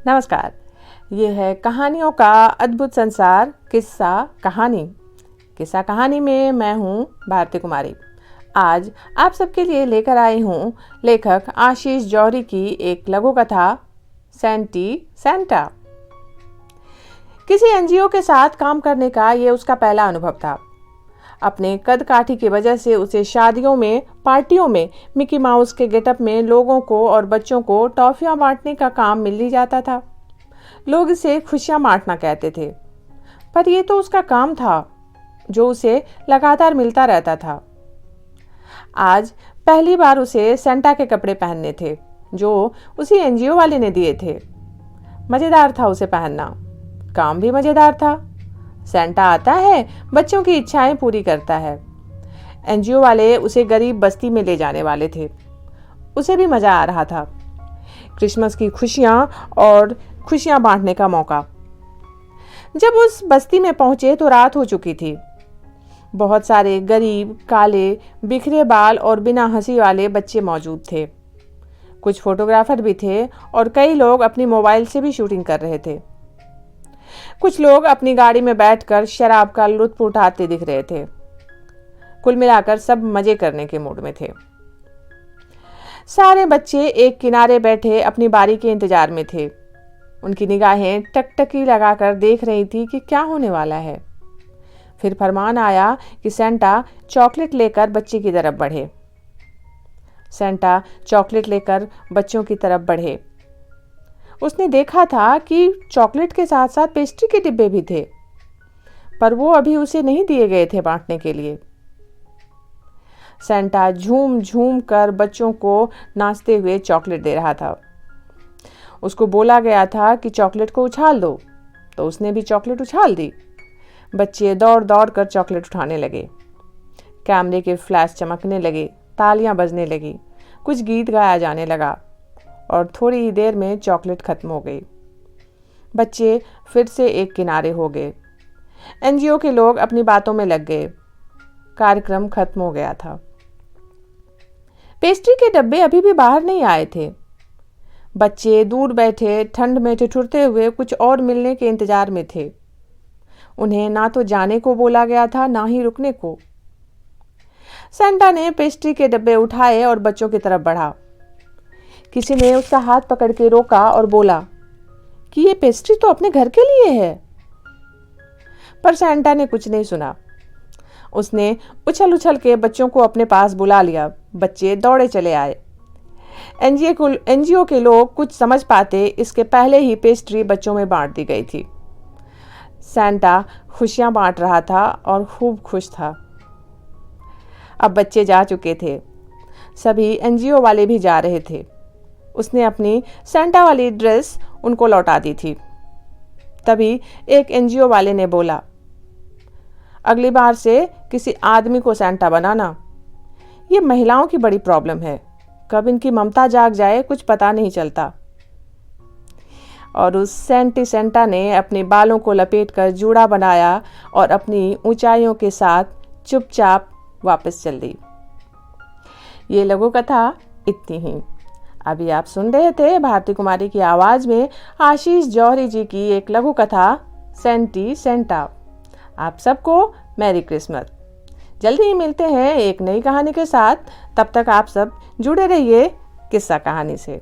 नमस्कार। ये है कहानियों का अद्भुत संसार किस्सा कहानी। किस्सा कहानी में मैं हूँ भारती कुमारी। आज आप सबके लिए लेकर आई हूँ लेखक आशीष जौहरी की एक लघु कथा सेंटी सेंटा। किसी एनजीओ के साथ काम करने का ये उसका पहला अनुभव था। अपने कद काठी की वजह से उसे शादियों में, पार्टियों में मिकी माउस के गेटअप में लोगों को और बच्चों को टॉफियां बांटने का काम मिल ही जाता था। लोग इसे खुशियां बांटना कहते थे, पर यह तो उसका काम था जो उसे लगातार मिलता रहता था। आज पहली बार उसे सेंटा के कपड़े पहनने थे जो उसी एनजीओ वाले ने दिए थे। मजेदार था उसे पहनना, काम भी मजेदार था। सेंटा आता है, बच्चों की इच्छाएं पूरी करता है। एनजीओ वाले उसे गरीब बस्ती में ले जाने वाले थे। उसे भी मजा आ रहा था, क्रिसमस की खुशियां और खुशियां बांटने का मौका। जब उस बस्ती में पहुंचे तो रात हो चुकी थी। बहुत सारे गरीब, काले, बिखरे बाल और बिना हंसी वाले बच्चे मौजूद थे। कुछ फोटोग्राफर भी थे और कई लोग अपनी मोबाइल से भी शूटिंग कर रहे थे। कुछ लोग अपनी गाड़ी में बैठकर शराब का लुत्फ उठाते दिख रहे थे। कुल मिलाकर सब मजे करने के मूड में थे। सारे बच्चे एक किनारे बैठे अपनी बारी के इंतजार में थे। उनकी निगाहें टकटकी लगाकर देख रही थी कि क्या होने वाला है। फिर फरमान आया कि सेंटा चॉकलेट लेकर बच्चे की तरफ बढ़े। सेंटा चॉकलेट लेकर बच्चों की तरफ बढ़े। उसने देखा था कि चॉकलेट के साथ साथ पेस्ट्री के डिब्बे भी थे, पर वो अभी उसे नहीं दिए गए थे बांटने के लिए। सेंटा झूम झूम कर बच्चों को नाचते हुए चॉकलेट दे रहा था। उसको बोला गया था कि चॉकलेट को उछाल दो, तो उसने भी चॉकलेट उछाल दी। बच्चे दौड़ दौड़ कर चॉकलेट उठाने लगे। कैमरे के फ्लैश चमकने लगे, तालियां बजने लगी, कुछ गीत गाया जाने लगा और थोड़ी ही देर में चॉकलेट खत्म हो गई। बच्चे फिर से एक किनारे हो गए। एनजीओ के लोग अपनी बातों में लग गए। कार्यक्रम खत्म हो गया था। पेस्ट्री के डब्बे अभी भी बाहर नहीं आए थे। बच्चे दूर बैठे ठंड में ठिठुरते हुए कुछ और मिलने के इंतजार में थे। उन्हें ना तो जाने को बोला गया था, ना ही रुकने को। सेंटा ने पेस्ट्री के डब्बे उठाए और बच्चों की तरफ बढ़ा। किसी ने उसका हाथ पकड़ के रोका और बोला कि ये पेस्ट्री तो अपने घर के लिए है। पर सेंटा ने कुछ नहीं सुना। उसने उछल उछल के बच्चों को अपने पास बुला लिया। बच्चे दौड़े चले आए। एनजीओ के लोग कुछ समझ पाते इसके पहले ही पेस्ट्री बच्चों में बांट दी गई थी। सेंटा खुशियां बांट रहा था और खूब खुश था। अब बच्चे जा चुके थे। सभी एनजीओ वाले भी जा रहे थे। उसने अपनी सेंटा वाली ड्रेस उनको लौटा दी थी। तभी एक एनजीओ वाले ने बोला, अगली बार से किसी आदमी को सेंटा बनाना। ये महिलाओं की बड़ी प्रॉब्लम है, कब इनकी ममता जाग जाए कुछ पता नहीं चलता। और उस सेंटी सेंटा ने अपने बालों को लपेटकर जूड़ा बनाया और अपनी ऊंचाइयों के साथ चुपचाप वापस चल दी। ये लघु कथा इतनी ही। अभी आप सुन रहे थे भारती कुमारी की आवाज में आशीष जौहरी जी की एक लघु कथा सेंटी सेंटा। आप सबको मैरी क्रिसमस। जल्दी ही मिलते हैं एक नई कहानी के साथ। तब तक आप सब जुड़े रहिए किस्सा कहानी से।